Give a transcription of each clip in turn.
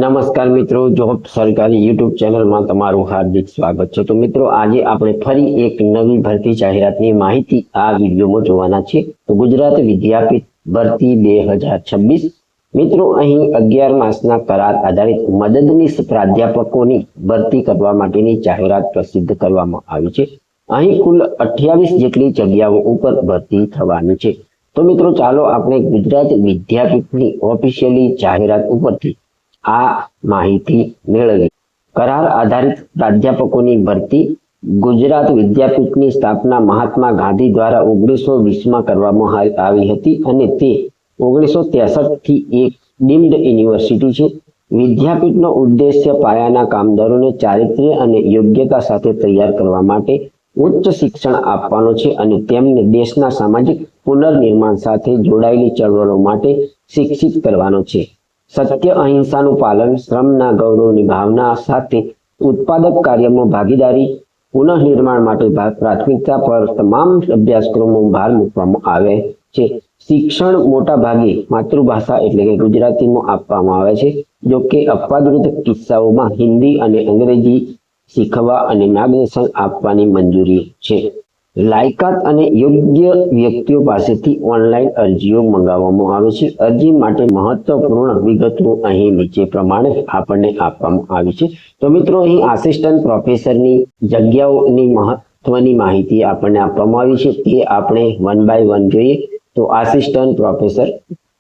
નમસ્કાર મિત્રો, જોબ સરકારી યુટ્યુબ ચેનલમાં તમારું હાર્દિક સ્વાગત છે। તો મિત્રો, આજે આપણે ફરી એક નવી ભરતી જાહેરાતની માહિતી આ વિડીયોમાં જોવાના છે। તો ગુજરાત વિદ્યાપીઠ ભરતી 2026 મિત્રો, અહીં 11 માસના કરાર આધારિત મદદનીશ પ્રાધ્યાપકોની ભરતી કરવા માટેની જાહેરાત પ્રસિદ્ધ કરવામાં આવી છે। અહીં કુલ 28 જેટલી જગ્યાઓ ઉપર ભરતી થવાની છે। તો મિત્રો, ચાલો આપણે ગુજરાત વિદ્યાપીઠની ઓફિશિયલી જાહેરાત ઉપરથી આ માહિતી મેળવી। કરાર આધારિત પ્રાધ્યાપકોની ભરતી ગુજરાત વિદ્યાપીઠની સ્થાપના મહાત્મા ગાંધી દ્વારા 1920માં કરવામાં આવી હતી અને તે 1963 થી એક ડીમ્ડ યુનિવર્સિટી છે। વિદ્યાપીઠનો ઉદ્દેશ્ય પાયાના કામદારોને ચારિત્ર્ય અને યોગ્યતા સાથે તૈયાર કરવા માટે ઉચ્ચ શિક્ષણ આપવાનો છે અને તેમને દેશના સામાજિક પુનર્નિર્માણ સાથે જોડાયેલી ચળવળો માટે શિક્ષિત કરવાનો છે। સત્ય અહિંસાનું પાલન, શ્રમના ગૌરવની ભાવના સાથે ઉત્પાદક કાર્યમાં ભાગીદારી, પુનઃનિર્માણ માટે પ્રાથમિકતા પર તમામ અભ્યાસક્રમોમાં ભાર મૂકવામાં આવે છે। શિક્ષણ મોટા ભાગે માતૃભાષા એટલે કે ગુજરાતીમાં આપવામાં આવે છે। જો કે અપવાદરૂપ કિસ્સાઓમાં હિન્દી અને અંગ્રેજી શીખવા અને માર્ગદર્શન આપવાની મંજૂરી છે। લાયકાત અને યોગ્ય વ્યક્તિઓ પાસેથી ઓનલાઈન અરજીઓ મંગાવવામાં આવે છે। અરજી માટે મહત્વપૂર્ણ વિગતો અહીં નીચે પ્રમાણે આપણને આપવામાં આવી છે। તો મિત્રો, અહીં આસિસ્ટન્ટ પ્રોફેસરની જગ્યાઓની મહત્વની માહિતી આપણને આપવામાં આવી છે, તે આપણે 1 બાય 1 જોઈએ। તો આસિસ્ટન્ટ પ્રોફેસર,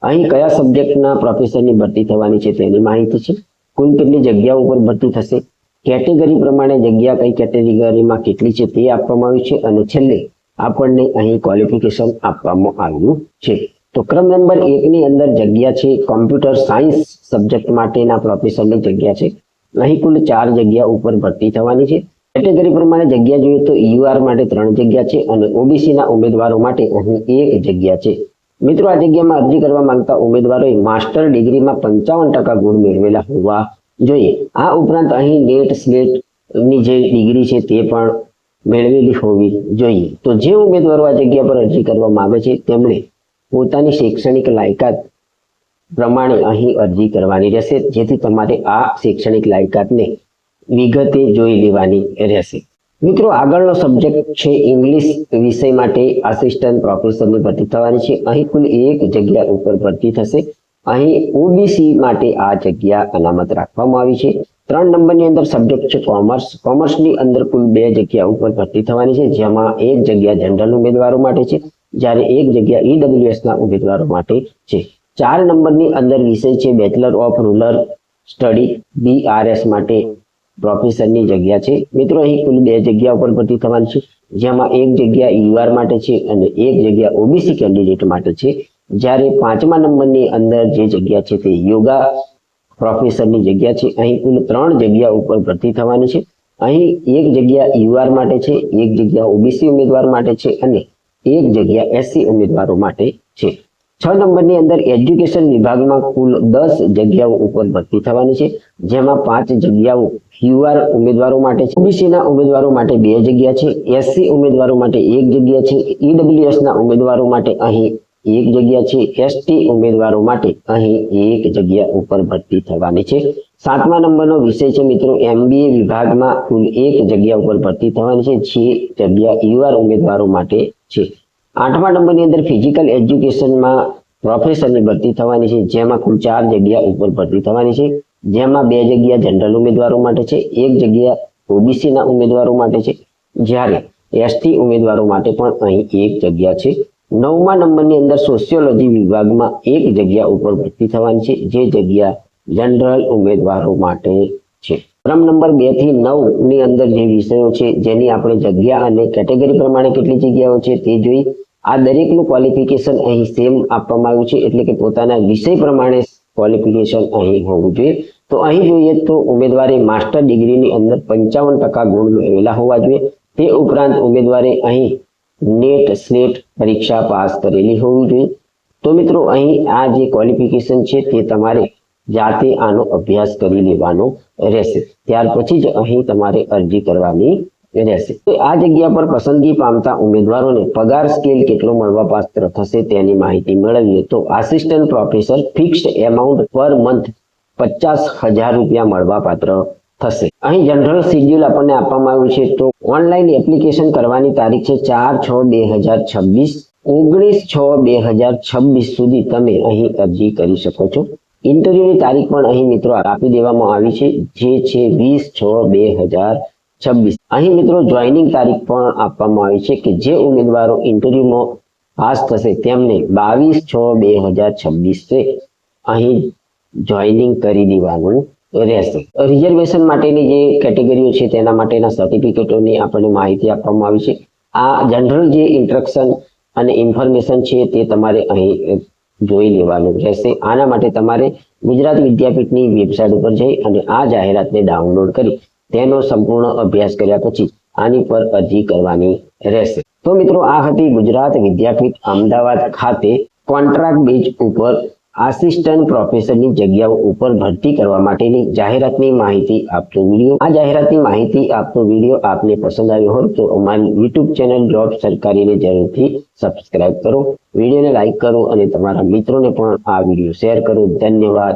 અહીં કયા સબ્જેક્ટના પ્રોફેસરની ભરતી થવાની છે તેની માહિતી છે। કુલ કેટલી જગ્યાઓ ઉપર ભરતી થશે, કેટેગરી પ્રમાણે જગ્યા કઈ કેટેગરીમાં કેટલી છે તે આપવામાં આવ્યું છે અને છેલ્લે આપણને અહીં ક્વોલિફિકેશન આપવામાં આવ્યું છે। તો ક્રમ નંબર 1 ની અંદર જગ્યા છે કોમ્પ્યુટર સાયન્સ સબ્જેક્ટ માટેના પ્રોફેસરની જગ્યા છે। અહીં કુલ 4 જગ્યા ઉપર ભરતી થવાની છે। કેટેગરી પ્રમાણે જગ્યા જોઈએ તો યુઆર માટે 3 જગ્યા છે અને ઓબીસીના ઉમેદવારો માટે અહીં 1 જગ્યા છે। મિત્રો, આ જગ્યામાં અરજી કરવા માંગતા ઉમેદવારોએ માસ્ટર ડિગ્રીમાં 55% ગુણ મેળવેલા હોવા જોઈએ। આ ઉપરાંત અહીં નેટ સ્લેટ ની જે ડિગ્રી છે તે પણ મેળવેલી હોવી જોઈએ। તો જે ઉમેદવારો આ જગ્યા પર અરજી કરવા માંગે છે તેમણે પોતાની શૈક્ષણિક લાયકાત પ્રમાણે અહીં અરજી કરવાની રહેશે, જેથી તમારે આ શૈક્ષણિક લાયકાતને વિગતે જોઈ લેવાની રહેશે। મિત્રો, આગળનો સબ્જેક્ટ છે ઇંગ્લિશ વિષય માટે આસિસ્ટન્ટ પ્રોફેસરની ભરતી થવાની છે। અહીં કુલ 1 જગ્યા ઉપર ભરતી થશે। અહીં ઓબીસી માટે આ જગ્યા અનામત રાખવામાં આવી છે। 3 નંબરની અંદર સબ્જેક્ટ છે કોમર્સ। કોમર્સની અંદર કુલ 2 જગ્યા ઉપર ભરતી થવાની છે, જેમાં 1 જગ્યા જનરલ ઉમેદવારો માટે છે, જ્યારે 1 જગ્યા ઈડબ્લ્યુએસના ઉમેદવારો માટે છે। 4 નંબરની અંદર વિષય છે bachelor of rural study BRS માટે પ્રોફેસરની જગ્યા છે। મિત્રો, અહીં કુલ 2 જગ્યા ઉપર ભરતી થવાની છે, જેમાં 1 જગ્યા યુઆર માટે છે અને 1 જગ્યા ઓબીસી કેન્ડિડેટ માટે છે, જ્યારે 5મા નંબરની અંદર જે જગ્યા છે તે યોગા પ્રોફેસરની જગ્યા છે। અહીં કુલ 3 જગ્યા ઉપર ભરતી થવાની છે। અહીં 1 જગ્યા યુઆર માટે છે, 1 જગ્યા ઓબીસી ઉમેદવાર માટે છે અને 1 જગ્યા એસસી ઉમેદવારો માટે છે। 6 નંબરની અંદર એજ્યુકેશન વિભાગમાં કુલ 10 જગ્યાઓ ઉપર ભરતી થવાની છે, જેમાં 5 જગ્યાઓ યુઆર ઉમેદવારો માટે છે, ઓબીસીના ઉમેદવારો માટે 2 જગ્યા છે, એસસી ઉમેદવારો માટે 1 જગ્યા છે, ઈડબ્લ્યુએસના ઉમેદવારો માટે અહીં 1 જગ્યા છે, એસટી ઉમેદવારો માટે અહીં 1 જગ્યા ઉપર ભરતી થવાની છે। 7મા નંબરનો વિષય છે મિત્રો એમબીએ વિભાગમાં કુલ 1 જગ્યા ઉપર ભરતી થવાની છે, જે જગ્યા યુઆર ઉમેદવારો માટે છે। 8મા નંબરની અંદર ફિઝિકલ એજ્યુકેશનમાં પ્રોફેસરની ભરતી થવાની છે, જેમાં કુલ 4 જગ્યા ઉપર ભરતી થવાની છે, જેમાં 2 જગ્યા જનરલ ઉમેદવારો માટે છે, 1 જગ્યા ઓબીસીના ઉમેદવારો માટે છે, જ્યારે એસટી ઉમેદવારો માટે પણ અહીં 1 જગ્યા છે। 9મા નંબરની અંદર સોશિયોલોજી વિભાગમાં 1 જગ્યા ઉપર ભરતી થવાની છે, જે જગ્યા જનરલ ઉમેદવારો માટે છે। ક્રમ નંબર 2 થી 9 ની અંદર જે વિષયો છે જેની આપણે જગ્યા અને કેટેગરી પ્રમાણે કેટલી જગ્યાઓ છે તે જોઈ। આ દરેકનું ક્વોલિફિકેશન અહીં સેમ આપવામાં આવ્યું છે, એટલે કે પોતાના વિષય પ્રમાણે ક્વોલિફિકેશન અહીં હોવું જોઈએ। તો અહીં જોઈએ તો ઉમેદવારે માસ્ટર ડિગ્રીની અંદર 55% ગુણ મેળવેલા હોવા જોઈએ। તે ઉપરાંત ઉમેદવારે અહીં નેટ સ્લેટ પરીક્ષા પાસ કરેલી હોવી જોઈએ। તો મિત્રો, અહીં આ જે ક્વોલિફિકેશન છે તે તમારે જાતે આનો અભ્યાસ કરી લેવાનો રહેશે, ત્યાર પછી જ અહીં તમારે અરજી કરવાની રહેશે। આ જગ્યા પર પસંદગી પામતા ઉમેદવારોને પગાર સ્કેલ કેટલો મળવાપાત્ર થશે તેની માહિતી મેળવીએ તો assistant professor fixed amount per month 50,000 રૂપિયા મળવા પાત્ર થશે. અહીં જનરલ શેડ્યુલ આપણને આપવામાં આવ્યું છે. તો ઓનલાઈન એપ્લિકેશન કરવાની તારીખ છે 4/6/2026. 19/6/2026 સુધી તમે અહીં અરજી કરી શકો છો. ઇન્ટરવ્યુની તારીખ પણ અહીં મિત્રો આપી દેવામાં આવી છે, જે છે 20/6/2026. અહીં મિત્રો જોઈનિંગ તારીખ પણ આપવામાં આવી છે કે જે ઉમેદવારો ઇન્ટરવ્યુમાં પાસ થશે તેમને 22/6/2026 અહીં જોઈનિંગ કરી દેવાનું રહેશે. રિઝર્વેશન માટેની જે કેટેગરીઓ છે તેના માટેના સર્ટિફિકેટોની આપણને માહિતી આપવામાં આવી છે. આ જનરલ જે ઇન્સ્ટ્રક્શન અને ઇન્ફોર્મેશન છે તે તમારે અહીં જોઈ લેવાનું રહેશે. આના માટે તમારે ગુજરાત વિદ્યાપીઠની વેબસાઇટ ઉપર જઈ અને આ જાહેરાતને ડાઉનલોડ કરી તેનો સંપૂર્ણ અભ્યાસ કર્યા પછી આની પર અરજી કરવાની રહેશે. તો મિત્રો, આ હતી ગુજરાત વિદ્યાપીઠ અમદાવાદ ખાતે કોન્ટ્રાક્ટ બેઝ ઉપર આસિસ્ટન્ટ પ્રોફેસરની જગ્યાઓ ઉપર ભરતી કરવા માટેની જાહેરાતની માહિતી આપતો વિડીયો. આ જાહેરાતની માહિતી આપતો વિડીયો આપને પસંદ આવ્યો હોય તો અમારી યુટ્યુબ ચેનલ જોબ સરકારીને જરૂરથી સબસ્ક્રાઇબ કરો, વિડીયોને લાઈક કરો અને તમારા મિત્રોને પણ આ વિડીયો શેર કરો. ધન્યવાદ.